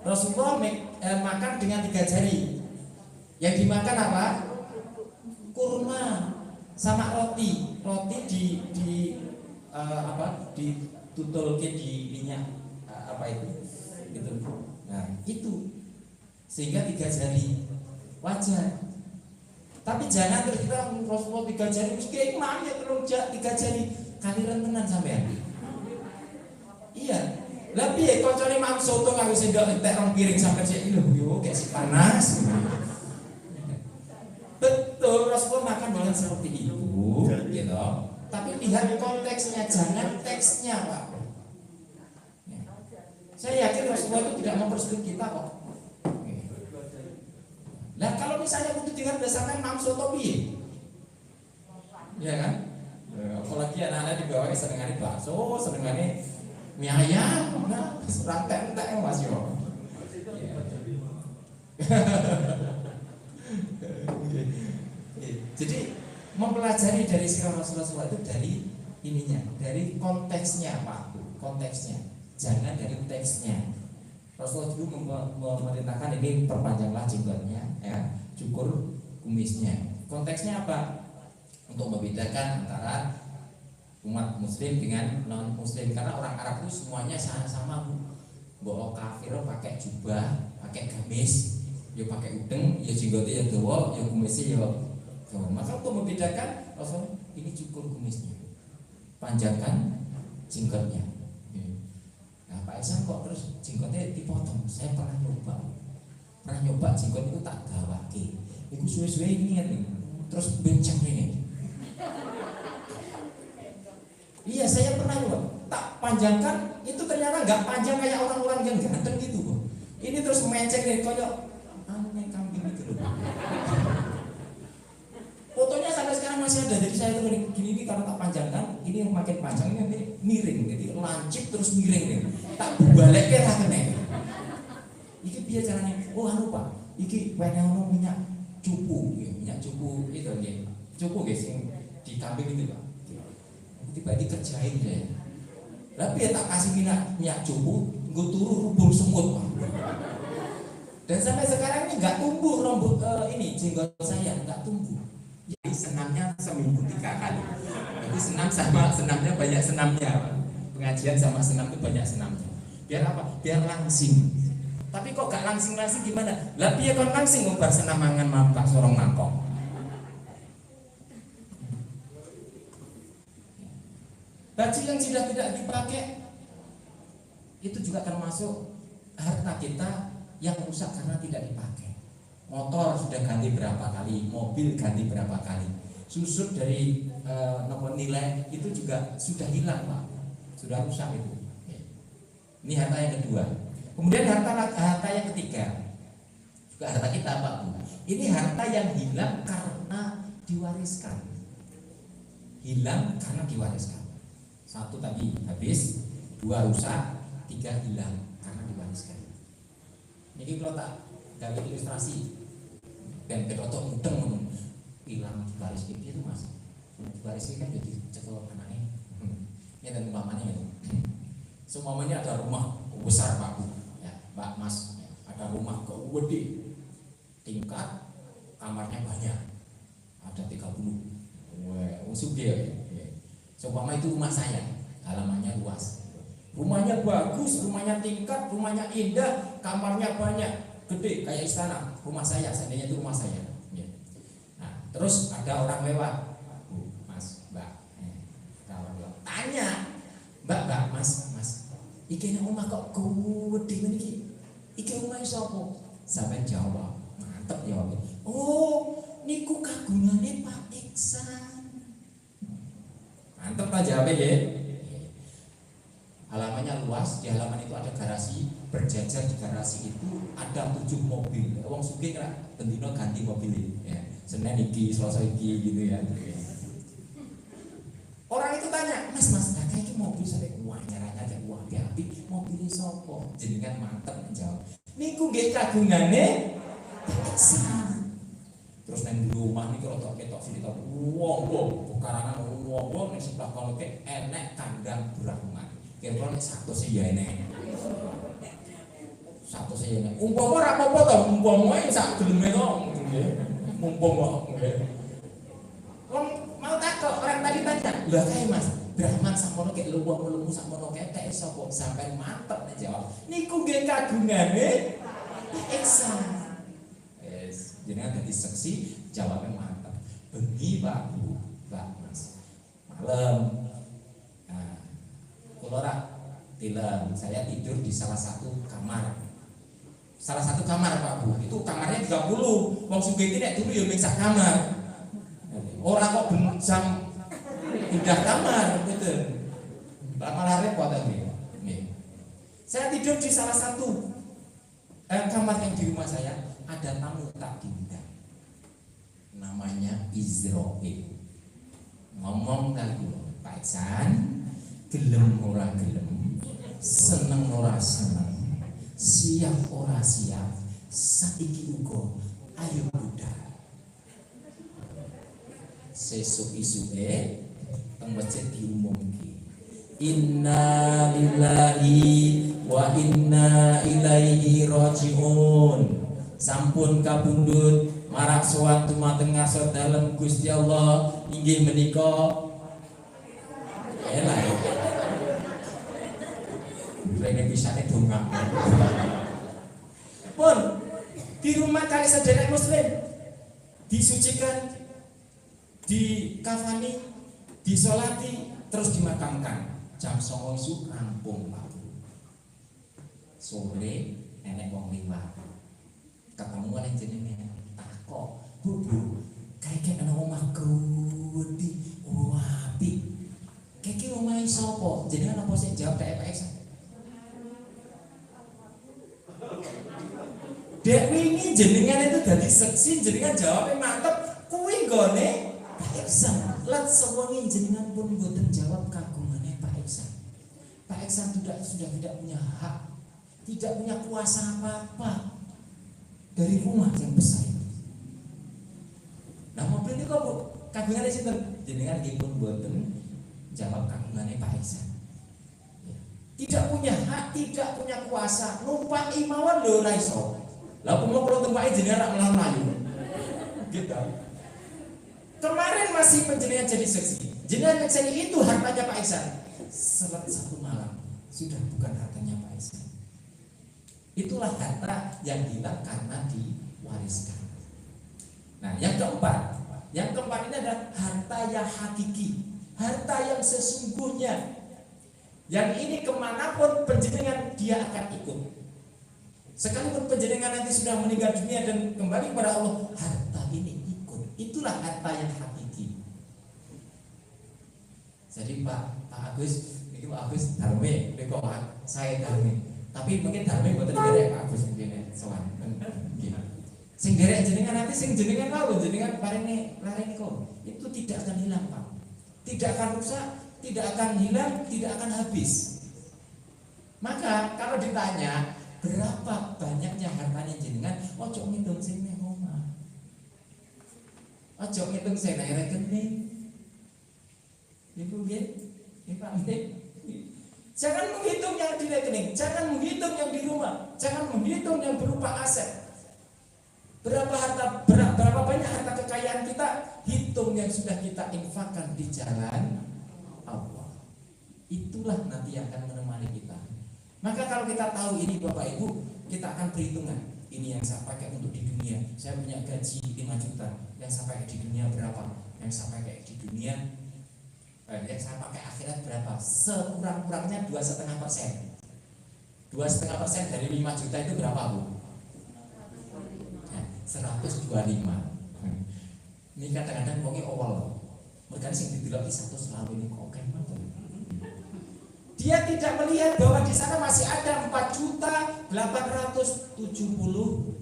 Speaker 3: Rasulullah makan dengan 3 jari. Yang dimakan apa? Kurma sama roti. Roti ditutulke di minyak itu. Gitu. Nah, itu. Sehingga 3 jari wajar. Tapi jangan terus kita Rasulullah 3 jari terus kayak mana ya terus 3 jari kaliran tenan sampean. Iya. Lah piye koncone mam soto kanggo sendok entek 2 piring sampai sik lho yo kayak si panas. Betul Rasulullah makan dengan seperti itu, gitu. Tapi lihat konteksnya, jangan teksnya, Pak. Saya yakin Rasulullah itu tidak mempersulit kita kok. Nah kalau misalnya untuk dengan berdasarkan nafsu topi, ya kan? Apalagi anak-anak di bawah senengannya bakso, senengannya mie ayam, nah rantai-rantai Mas yo. Jadi mempelajari dari sirah Rasulullah itu dari ininya, dari konteksnya Pak, konteksnya, jangan dari teksnya. Rasulullah dulu memerintahkan ini perpanjanglah jenggotnya, ya, cukur kumisnya. Konteksnya apa? Untuk membedakan antara umat Muslim dengan non Muslim, karena orang Arab itu semuanya sama Bu. Bawa kafir pakai jubah, pakai gamis, ya pakai udeng, ya jenggotnya ya dawa, ya kumisnya ya dawa. Maka untuk membedakan Rasul ini cukur kumisnya, panjangkan jenggotnya. Nah Pak Isan kok terus jenggotnya dipotong? Saya pernah nyoba jenggot itu tak gawake. Itu suwe-suwe ini kan, terus bencang ini. Iya saya pernah nyoba, tak panjangkan, itu ternyata nggak panjang kayak orang-orang yang ganteng gitu kok. Ini terus menceng nih, kayak aneh kambing gitu loh. Fotonya sampai sekarang masih ada, jadi saya tuh gini karena tak panjangkan, ini yang makin panjang ini miring, jadi lancip terus miring nih. Tak balik ke rakene. Iki piye carane? Oh anu Pak, iki wenehono minyak cupu itu nggih. Cupu nggih sing di kambing itu Pak. Tiba-tiba dikerjain saya. Lah piye tak kasih minyak cupu, nggo turu rubung semut Pak. Dan sampai sekarang ini enggak tumbuh rambut ini jenggot saya enggak tumbuh. Jadi senamnya seminggu 3 kali. Jadi senamnya banyak senamnya. Pengajian sama senam itu banyak senamnya. Biar apa? Biar langsing. Tapi kok gak langsing-langsing gimana? Lah piye kon langsing ngombar senam mangan mampak sorong mangkok. Baju yang sudah tidak dipakai itu juga termasuk harta kita yang rusak karena tidak dipakai. Motor sudah ganti berapa kali, mobil ganti berapa kali. Susut dari nomor nilai itu juga sudah hilang Pak. Sudah rusak itu. Ini harta yang kedua. Kemudian harta yang ketiga, juga harta kita Pak Bu. Ini harta yang hilang karena diwariskan. Hilang karena diwariskan. 1 tadi habis, 2 rusak, 3 hilang karena diwariskan. Ini kalau tak gawe ilustrasi dan kedotok mudeng hilang diwariskan itu Mas. Diwariskan kan jadi cekel anaknya. Ya dan umpamanya itu. Semuanya ada rumah besar Pak Bu, ya, Pak Mas, ya, ada rumah gede, tingkat, kamarnya banyak, ada 30. Wah, sugih ya. Seumpama itu rumah saya, halamannya luas. Rumahnya bagus, rumahnya tingkat, rumahnya indah, kamarnya banyak, gede kayak istana. Rumah saya, seandainya itu rumah saya. Ya. Nah, terus ada orang lewat, Bu, Mas, Mbak, kawan lewat. Tanya, Mbak, Mas, iki nek omah kok gede ngene iki? Iki omahe sapa? Sampeyan jawab, mantep jawabnya. Oh, niku kagungane Pak Iksan. Mantep Pak jawabnya ya. Halamannya luas, di halaman itu ada garasi, berjajar di garasi itu ada 7 mobil. Wong sugih kan bendino ganti mobil ya. Senin iki, Selasa iki gitu ya. Orang itu tanya, Mas, kakek iki mobil sampai uang nyaranya ada uang api, mobilnya sapa? Jenengan mantep menjawab. Niku nggih kagungane Iksan. Terus nang rumah niku rada ketok sini to. Wong, karangan wong ning sebelah kono ke enek kandang Brahman. Kira-kira nek satu sih ya enek. Satu sih enek. Umpama ora apa-apa to, umpama sak geleme to nggih. Umpama nggih. Wong mau takok orang tadi tanya, "Lah kae Mas, Brahman sakmono kek luwung-luwung sakmono ketek sapa?" Sampai mantep nek jawab. Niku nggih kagungane Iksan. Yes, jenengan dadi seksi jawabnya mantep. Bengi Pak Bu, Mbak Mas. Malam. Ora tilem, saya tidur di salah satu kamar. Salah satu kamar Pak Bu, itu kamarnya 30. Wong sugih iki nek turu ya ning sak kamar. Ora kok jam pindah kamar gitu. Malah repot tadi. Nih. Saya tidur di salah satu kamar yang di rumah saya, ada tamu tak diundang. Namanya Izrail. Ngomong kali Pak Iksan, gelem ora gelem, seneng ora seneng, siap ora siap, saiki uga ayo budal. Sesuk isuke teng masjid diumumke. Inna lillahi wa inna ilaihi rajiun. Sampun kabundut marak sowan dumateng ngarsa dalem Gusti Allah inggih menika elah. Rene pisane dongak. Pun di rumah kali sedherek muslim disucikan, dikafani, disolati, terus dimakamkan. Jam 09.00 isu rampung Pak. Sore nenek wong liwat. Ketemu ning jenenge takok, "Bu, kayak ana omah gede, apik. Kiki omahe sapa?" Jenengan apa sih jawab Pak Iksan? Dek wingi jenengan itu dadi seksi, jenengan jawabnya mantep, kuwi nggone Pak Iksan. Lan sewengi jenengan pun mboten jawab kagungane Pak Iksan. Pak Iksan sudah tidak punya hak, tidak punya kuasa apa-apa dari rumah yang besar itu. Nah, mobil ini kok kagungane sinten? Jenengan nggih pun mboten jawab kagungane Pak Iksan. Tidak punya hak, tidak punya kuasa, numpaki mawon lho ora iso. Lah kulo tumpaki jenengan rak mlayu. Gitu. Kemarin masih penjenengan jadi seksi. Jenengan seksi itu hartanya Pak Iksan. Setelah satu malam sudah bukan hartanya Pak Iksan. Itulah harta yang hilang karena diwariskan. Nah, yang keempat ini adalah harta yang hakiki, harta yang sesungguhnya. Yang ini kemanapun penjenengan dia akan ikut. Sekalipun penjenengan nanti sudah meninggal dunia dan kembali kepada Allah, harta ini ikut. Itulah harta yang hakiki. Jadi Pak Agus, ini Pak Agus Darme, kok saya Darme. Tapi mungkin Darme buatan derek Pak Agus mungkin sowan. Sing derek jenengan nanti sing jenengan tahu jenengan paringe kok. Itu tidak akan hilang Pak. Tidak akan rusak, tidak akan hilang, tidak akan habis. Maka kalau ditanya berapa banyaknya hartanya jenengan, ojo ngitung sing nang omah. Ojo ngitung sing nang rekening. Ibu nggih, Pak nggih. Jangan menghitung yang di rekening, jangan menghitung yang di rumah, jangan menghitung yang berupa aset. Berapa banyak harta kekayaan kita, hitung yang sudah kita infakkan di jalan Allah. Itulah nanti yang akan menemani kita. Maka kalau kita tahu ini Bapak Ibu, kita akan perhitungan. Ini yang saya pakai untuk di dunia. Saya punya gaji 5 juta. Yang saya pakai di dunia berapa? Yang saya pakai di dunia, yang saya pakai akhirat berapa? Sekurang-kurangnya 2,5%. 2,5% dari 5 juta itu berapa Bu? 125. Ini kadang-kadang wonge awal. Mereka sing didelok 100 ini kok kayak apa? Dia tidak melihat bahwa di sana masih ada 4.875. Loh,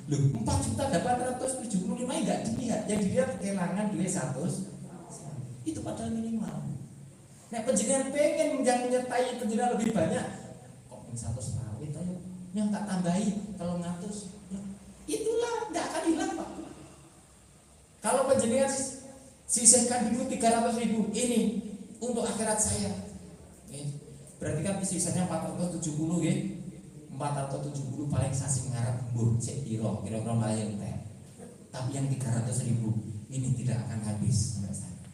Speaker 3: 4.875 enggak dilihat. Yang dilihat kehilangan duit 100. Itu padahal minimal. Nek penjenengan pengen yang menyertai penjenengan lebih banyak, kok 100 rawit ayo. Yang tak tambahi kalau 100. Itulah enggak akan hilang, Pak. Kalau penjenengan sisihkan dulu 300.000 ini untuk akhirat saya. Berarti kan sisanya 470 ya. 470 paling sasi ngarep mbuh cek kira-kira malah yang teh. Tapi yang 300.000 ini tidak akan habis sampai sana.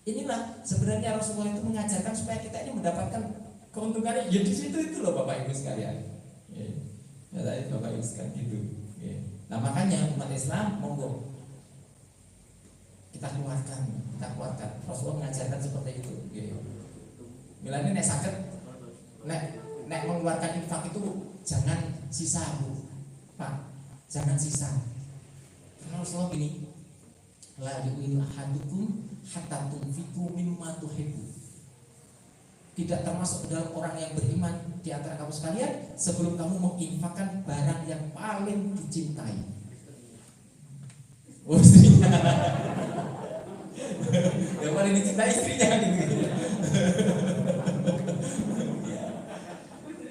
Speaker 3: Inilah sebenarnya Rasulullah itu mengajarkan supaya kita ini mendapatkan keuntungan ya di situ itu loh Bapak Ibu sekalian. Ya tadi Bapak Ibu sekalian gitu. Nah makanya umat Islam monggo kita keluarkan. Rasulullah mengajarkan seperti itu. Milane nek saged nek mengeluarkan infak itu jangan sisa Bu. Pak, jangan sisa. Karena Rasulullah gini, la yu'minu ahadukum hatta tunfiqu mimma tuhibbu. Tidak termasuk dalam orang yang beriman di antara kamu sekalian sebelum kamu menginfakkan barang yang paling dicintai. Oh, istrinya. Yang paling dicintai istrinya gitu.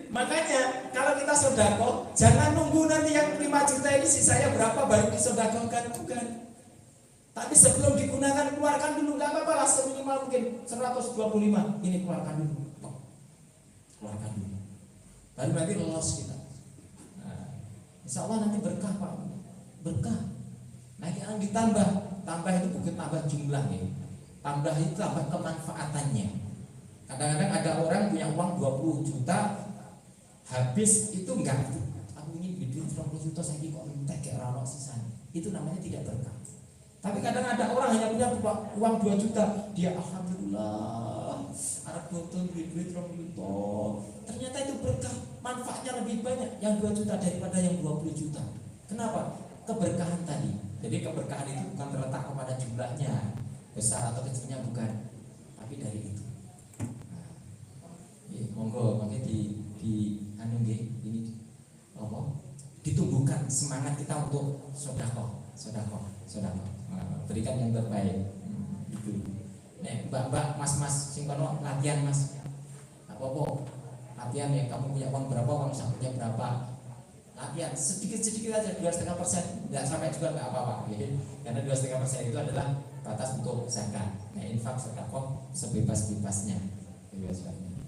Speaker 3: Makanya kalau kita sodako, jangan nunggu nanti yang 5 juta ini sisanya berapa baru disodakokan, bukan. Tapi sebelum digunakan keluarkan dulu, nggak apa-apa lah seminimal mungkin 125 ini keluarkan dulu, keluarkan dulu. Baru nanti lolos kita. Nah, insya Allah nanti berkah Pak, berkah. Nah yang tambah itu bukan tambah jumlahnya, tambah itu tambah kemanfaatannya. Kadang-kadang ada orang punya uang 20 juta, habis itu enggak. Aku ini duit 20 juta saya kok entek kayak ora ono sisanya. Itu namanya tidak berkah. Tapi kadang ada orang hanya punya uang 2 juta, dia alhamdulillah arep nonton duit 20 juta. Ternyata itu berkah, manfaatnya lebih banyak yang 2 juta daripada yang 20 juta. Kenapa? Keberkahan tadi. Jadi keberkahan itu bukan terletak kepada jumlahnya, besar atau kecilnya bukan, tapi dari itu. Monggo makanya di anu nggih ini apa? Ditumbuhkan semangat kita untuk sedekah. Berikan yang terbaik. Gitu. Nek mbak-mbak, mas-mas sing kono latihan Mas. Apa-apa? Latihan ya kamu punya uang berapa, uang sakunya berapa. Latihan sedikit-sedikit aja 2,5%, enggak sampai juga enggak apa-apa gitu. Karena 2,5% itu adalah batas untuk zakat. Nah, infak sedekah sebebas-bebasnya. Bebas-bebasnya.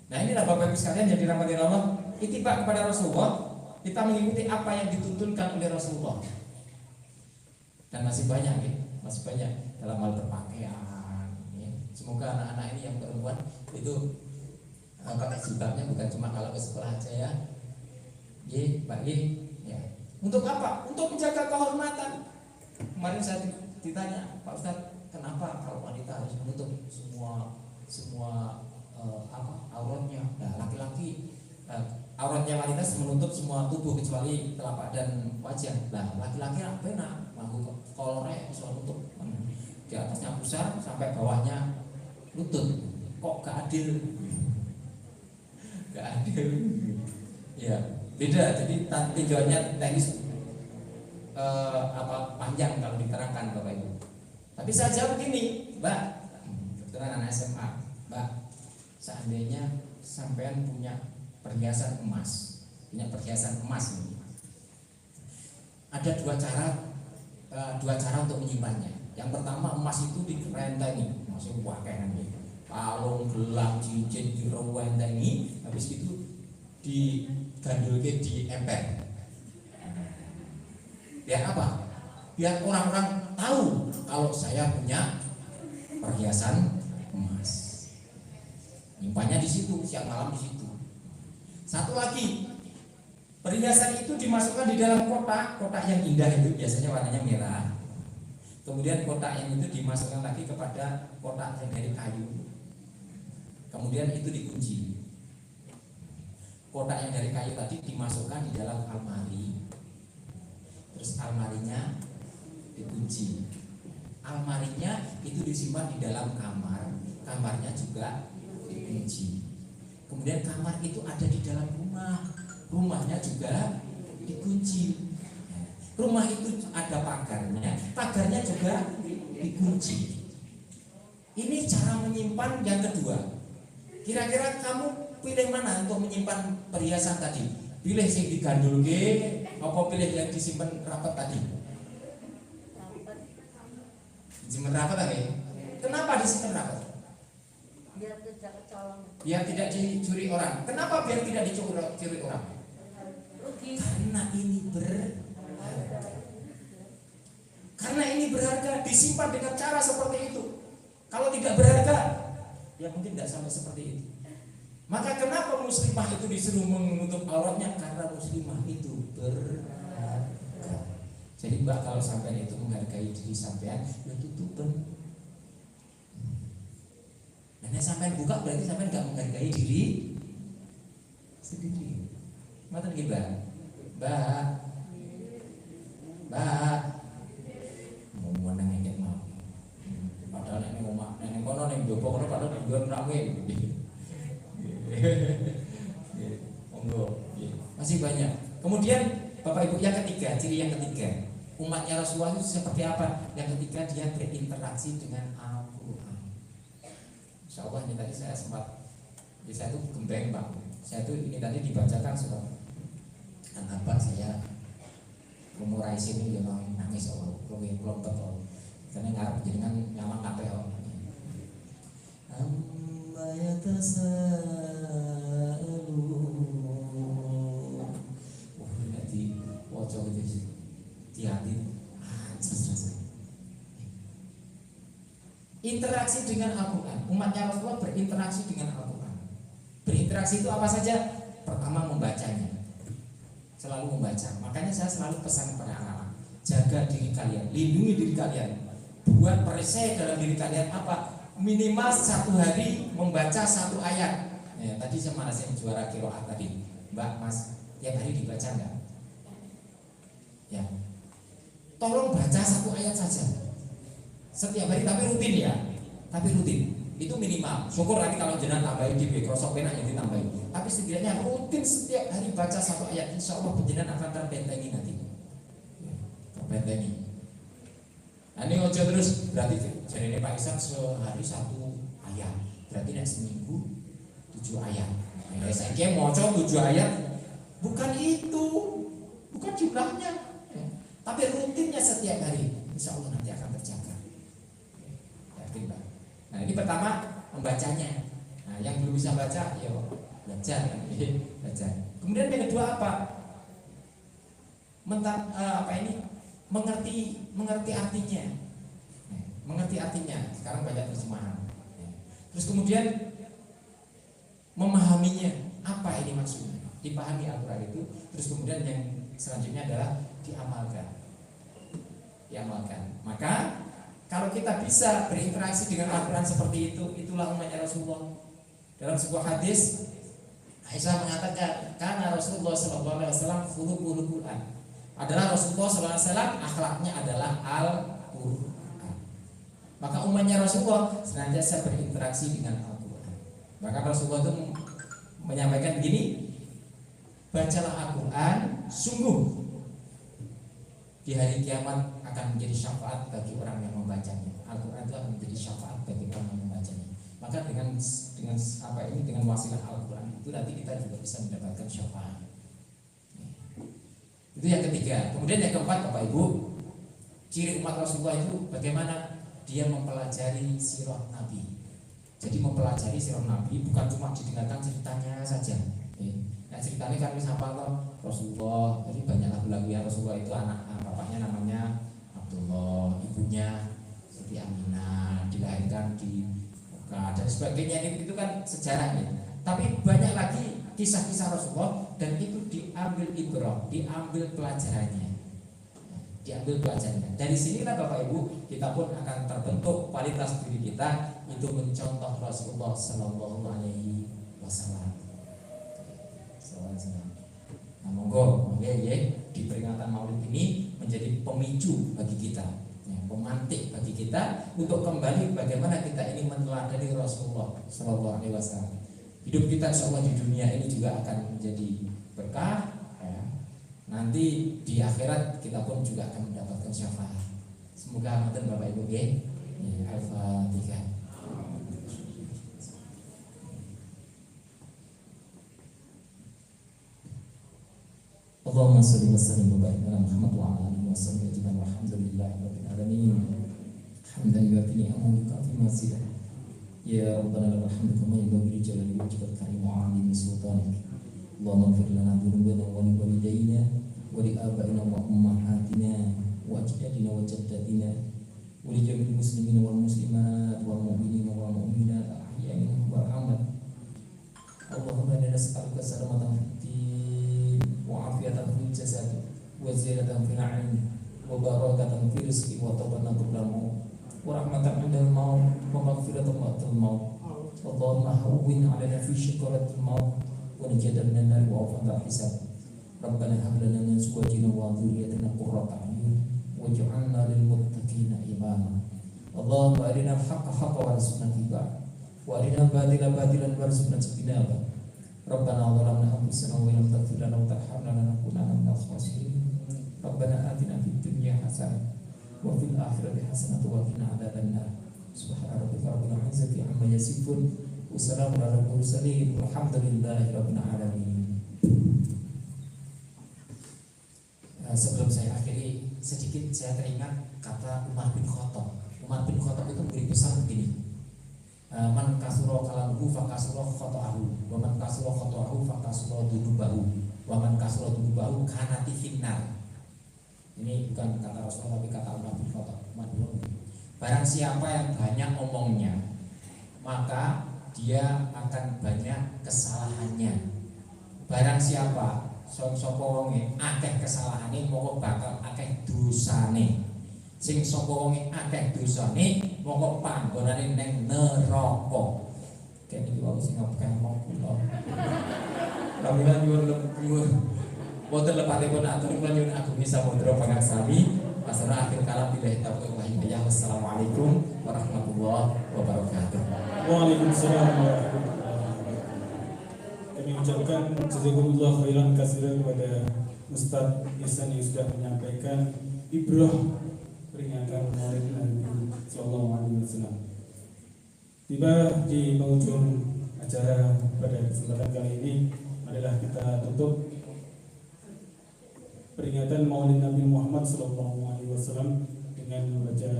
Speaker 3: Nah, inilah Bapak Ibu sekalian yang dirahmati Allah, ittiba kepada Rasulullah, kita mengikuti apa yang dituntunkan oleh Rasulullah. Dan masih banyak ya, masih banyak dalam hal berpakaian ya. Semoga anak-anak ini yang perempuan itu pakai jilbabnya bukan cuma kalau ke sekolah aja ya. Pak ya. Untuk apa? Untuk menjaga kehormatan. Kemarin saya ditanya, Pak Ustadz, kenapa kalau wanita harus menutup semua auratnya? Nah, laki-laki auratnya wanita menutup semua tubuh kecuali telapak dan wajah. Nah, laki-laki apa enak? Mau kolornya bisa nutup. Di atasnya pusar sampai bawahnya lutut. Kok gak adil? Gak adil. Ya. Beda, jadi tinjauannya teknis panjang kalau diterangkan Bapak Ibu. Tapi saya jawab begini, Mbak, kebetulan anak SMA, Mbak, seandainya sampean punya perhiasan emas ini, ada dua cara untuk menyimpannya. Yang pertama, emas itu direntengi, masih wakaian gitu. kalung, gelang, cincin, direwentengi, habis itu digandulke di emper. Biar apa? Biar orang-orang tahu kalau saya punya perhiasan emas. Nyimpannya di situ, siang malam di situ. Satu lagi, perhiasan itu dimasukkan di dalam kotak yang indah itu biasanya warnanya merah. Kemudian kotak yang itu dimasukkan lagi kepada kotak yang dari kayu. Kemudian itu dikunci. Kotak yang dari kayu tadi dimasukkan di dalam almari. Terus almarinya dikunci. Almarinya itu disimpan di dalam kamar. Kamarnya juga dikunci. Kemudian kamar itu ada di dalam rumah. Rumahnya juga dikunci. Rumah itu ada pagarnya. Pagarnya juga dikunci. Ini cara menyimpan yang kedua. Kira-kira kamu pilih mana untuk menyimpan perhiasan tadi? Pilih yang digandulke, apa pilih yang disimpan rapat tadi? Disimpan rapat tadi? Kenapa disimpan rapat?
Speaker 2: Biar tidak kecolong.
Speaker 3: Biar tidak dicuri orang. Kenapa biar tidak dicuri orang?
Speaker 2: Rugi.
Speaker 3: Karena ini berharga. Karena ini berharga, disimpan dengan cara seperti itu. Kalau tidak berharga, ya mungkin tidak sampai seperti itu. Maka kenapa muslimah itu disuruh menutup auratnya? Karena muslimah itu berharga. Jadi mbak, kalau sampai itu menghargai diri sampean, ya tutupan. Dan yang sampean buka berarti sampean nggak menghargai diri sendiri. Mata nih mbak, mbak, mau nengek mau. Padahal neng omah, neng kono neng jopo kono padahal tujuan rame. Monggo, masih banyak. Kemudian Bapak Ibu, yang ketiga, ciri yang ketiga, umatnya Rasulullah itu seperti apa? Yang ketiga, dia berinteraksi dengan Al-Quran. Insya Allah ini tadi saya sempat, saya itu gembeng Pak. Saya itu ini tadi dibacakan surat An-Naba, saya umurai sini dia mau nangis Allah, belum betul. Karena ngarep jenengan nyaman kabeh Allah. Amma yatasaalun. Wah, nanti wajah itu hati. Interaksi dengan Al-Quran. Umatnya Rasulullah berinteraksi dengan Al-Quran. Berinteraksi itu apa saja? Pertama, membacanya. Selalu membaca. Makanya saya selalu pesan kepada anak-anak, jaga diri kalian, lindungi diri kalian. Buat perisai dalam diri kalian apa? Minimal 1 hari membaca 1 ayat. Ya, tadi sama saya juara qiraat tadi, Mbak Mas, tiap hari dibaca enggak? Ya, tolong baca 1 ayat saja setiap hari, tapi rutin ya, tapi rutin. Itu minimal. Syukur nanti kalau jenengan tambahin di Microsoft enak yang ditambahin. Tapi setidaknya rutin setiap hari baca 1 ayat. Insya Allah jenengan akan terbentengi nanti. Terbentengi. Nah, ini ojo terus berarti jadi ini Pak Isan sehari 1 ayat. Berarti nek seminggu 7 ayat. Nah, saya kira mau 7 ayat. Bukan itu, bukan jumlahnya, ya. Tapi rutinnya setiap hari. Insya Allah nanti akan terjaga. Yakin Pak. Nah, ini pertama membacanya. Nah, yang belum bisa baca, ya belajar, belajar. Kemudian yang kedua apa? Mengerti artinya. Mengerti artinya. Sekarang banyak terjemahan. Terus kemudian memahaminya. Apa ini maksudnya? Dipahami Al-Quran itu. Terus kemudian yang selanjutnya adalah diamalkan. Diamalkan. Maka kalau kita bisa berinteraksi dengan Al-Quran seperti itu, itulah umatnya Rasulullah. Dalam sebuah hadis, Aisyah mengatakan, karena Rasulullah SAW khuluqul Quran. Adalah Rasulullah SAW, akhlaknya adalah Al-Quran. Maka umatnya Rasulullah senantiasa berinteraksi dengan Al-Quran. Maka Rasulullah itu menyampaikan begini, bacalah Al-Quran, sungguh di hari kiamat akan menjadi syafaat bagi orang yang membacanya. Al-Quran itu akan menjadi syafaat bagi orang yang membacanya. Maka dengan wasilah Al-Quran itu nanti kita juga bisa mendapatkan syafaat. Itu yang ketiga. Kemudian yang keempat, Bapak Ibu, ciri umat Rasulullah itu bagaimana dia mempelajari sirah Nabi. Jadi mempelajari sirah Nabi bukan cuma didengarkan ceritanya saja. Nah ceritanya kan bisa apa toh Rasulullah. Jadi banyak lagu-lagu yang Rasulullah itu anak bapaknya namanya Abdullah, ibunya Siti Aminah, dilahirkan di Mekah dan sebagainya. Itu kan sejarahnya. Tapi banyak lagi kisah-kisah Rasulullah dan itu diambil ibrah, diambil pelajarannya. Dari sinilah Bapak Ibu kita pun akan terbentuk kualitas diri kita untuk mencontoh Rasulullah Sallallahu Alaihi Wasallam. Nah, monggo ya, di peringatan Maulid ini menjadi pemicu bagi kita, pemantik bagi kita untuk kembali bagaimana kita ini meneladani Rasulullah Sallallahu Alaihi Wasallam. Hidup kita insya Allah di dunia ini juga akan menjadi berkah. Nanti di akhirat kita pun juga akan mendapatkan syafaat. Semoga amanten Bapak Ibu ya. Al-Fatihah. Allahumma shalli wa sallim wa barik ala Muhammad wa ala alihi wa sahbihi walhamdulillahirabbil alamin. Hamdan yu'ti ni'amahu wa mazidah. Ya Rabbana lakal hamdu kama yanbaghi li jalali wajhikal karim wa 'azimi sultanik. Allahumma ighfir lana dhunubana wa li walidayna wa li abaina wa ummahatina wa ajdadina wa jaddatina wa li jami'il muslimina wal muslimat wal mu'minina wal mu'minat ahya'i wal amwat. Allahumma inna nas'aluka salamatan fid din wa afiyatan fil jasad wa ziyadatan fil 'ilm wa barakatan fil rizqi wa tawbatan qabla al-maut wa rahmatan 'inda al-maut wa maghfiratan ba'da al-maut. Allahumma hawwin 'alaina fi syakaratil maut wa najatan minan nar wa afatan hisab. Rabbana hab lana min azwajina wa dhurriyyatina qurrata a'yun waj'alna lil muttaqina imama. Allahumma arina al-haqqa haqqan warzuqna ittiba'ah wa arina al-batila batilan warzuqna ijtinabah. Rabbana zalamna anfusana wa illam taghfir lana wa tarhamna lanakunanna minal khasirin. Rabbana atina fid dunya hasanah wa fil akhirati hasanah wa qina adzabannar. Subhana rabbika rabbil izzati amma yasifun wa salamun alal mursalin walhamdulillahi rabbil alamin. Sebelum saya akhiri sedikit, saya teringat kata Umar bin Khattab. Umar bin Khattab itu memberi pesan begini: man kasuro kalamuhu fakasuro khotoahu, wa man kasuro khotoahu fakasuro dunubahu, wa man kasuro dunubahu kanati finnar. Ini bukan kata Rasulullah tapi kata Umar bin Khattab. Barang siapa yang banyak omongnya, maka dia akan banyak kesalahannya. Barang siapa sapa wonge akeh kesalahane moko bakal akeh dosane. Sing sapa wonge akeh dosane moko panggonane ning neraka. Kene iki wae sing ngapkan mong kula. Kamilan nyuwun wonten lepatipun atur kula nyuwun agungipun samudra pangarsami. Pasrah akhir kalam bila taufiq wa hidayah. Wassalamualaikum warahmatullahi wabarakatuh.
Speaker 1: Waalaikumsalam warahmatullahi wabarakatuh. Kami ucapkan jazakumullah khairan katsiran kepada Ustaz Ihsan yang sudah menyampaikan ibrah peringatan Maulid Nabi sallallahu alaihi wasallam. Tiba di penghujung acara pada kesempatan kali ini adalah kita tutup peringatan Maulid Nabi Muhammad sallallahu alaihi wasallam dengan membaca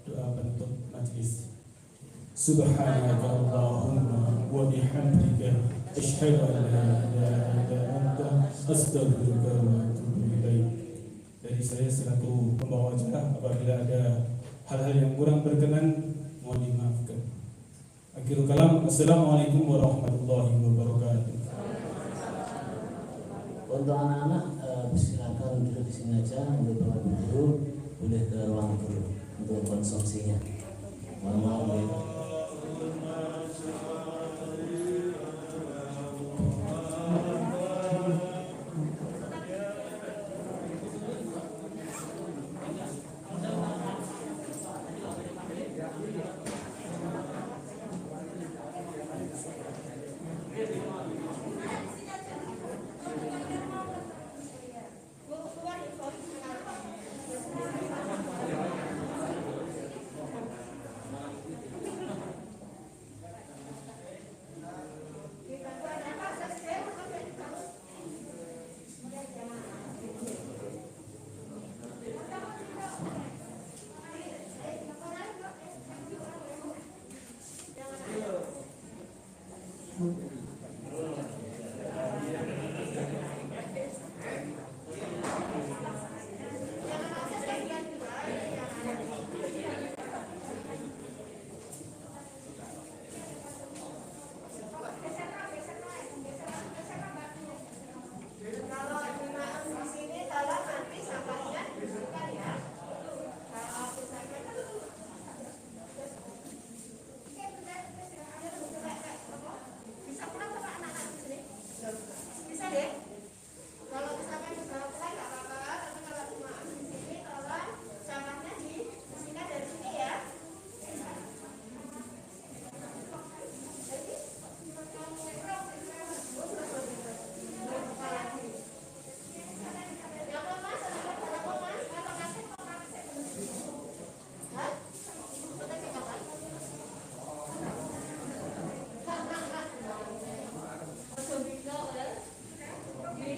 Speaker 1: doa penutup majelis. Subhanaka Allahumma wa bihamdika asyhadu an la ilaha illa anta astaghfiruka wa atubu ilaik. Dari saya selaku pembawa acara, apabila ada hal-hal yang kurang berkenan mohon dimaafkan. Akhirul kalam, assalamualaikum warahmatullahi wabarakatuh.
Speaker 4: Untuk anak-anak silakan duduk di sini aja. Untuk bapak guru boleh ke ruang guru untuk konsumsinya. Mohon maaf ya.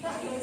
Speaker 2: Iya.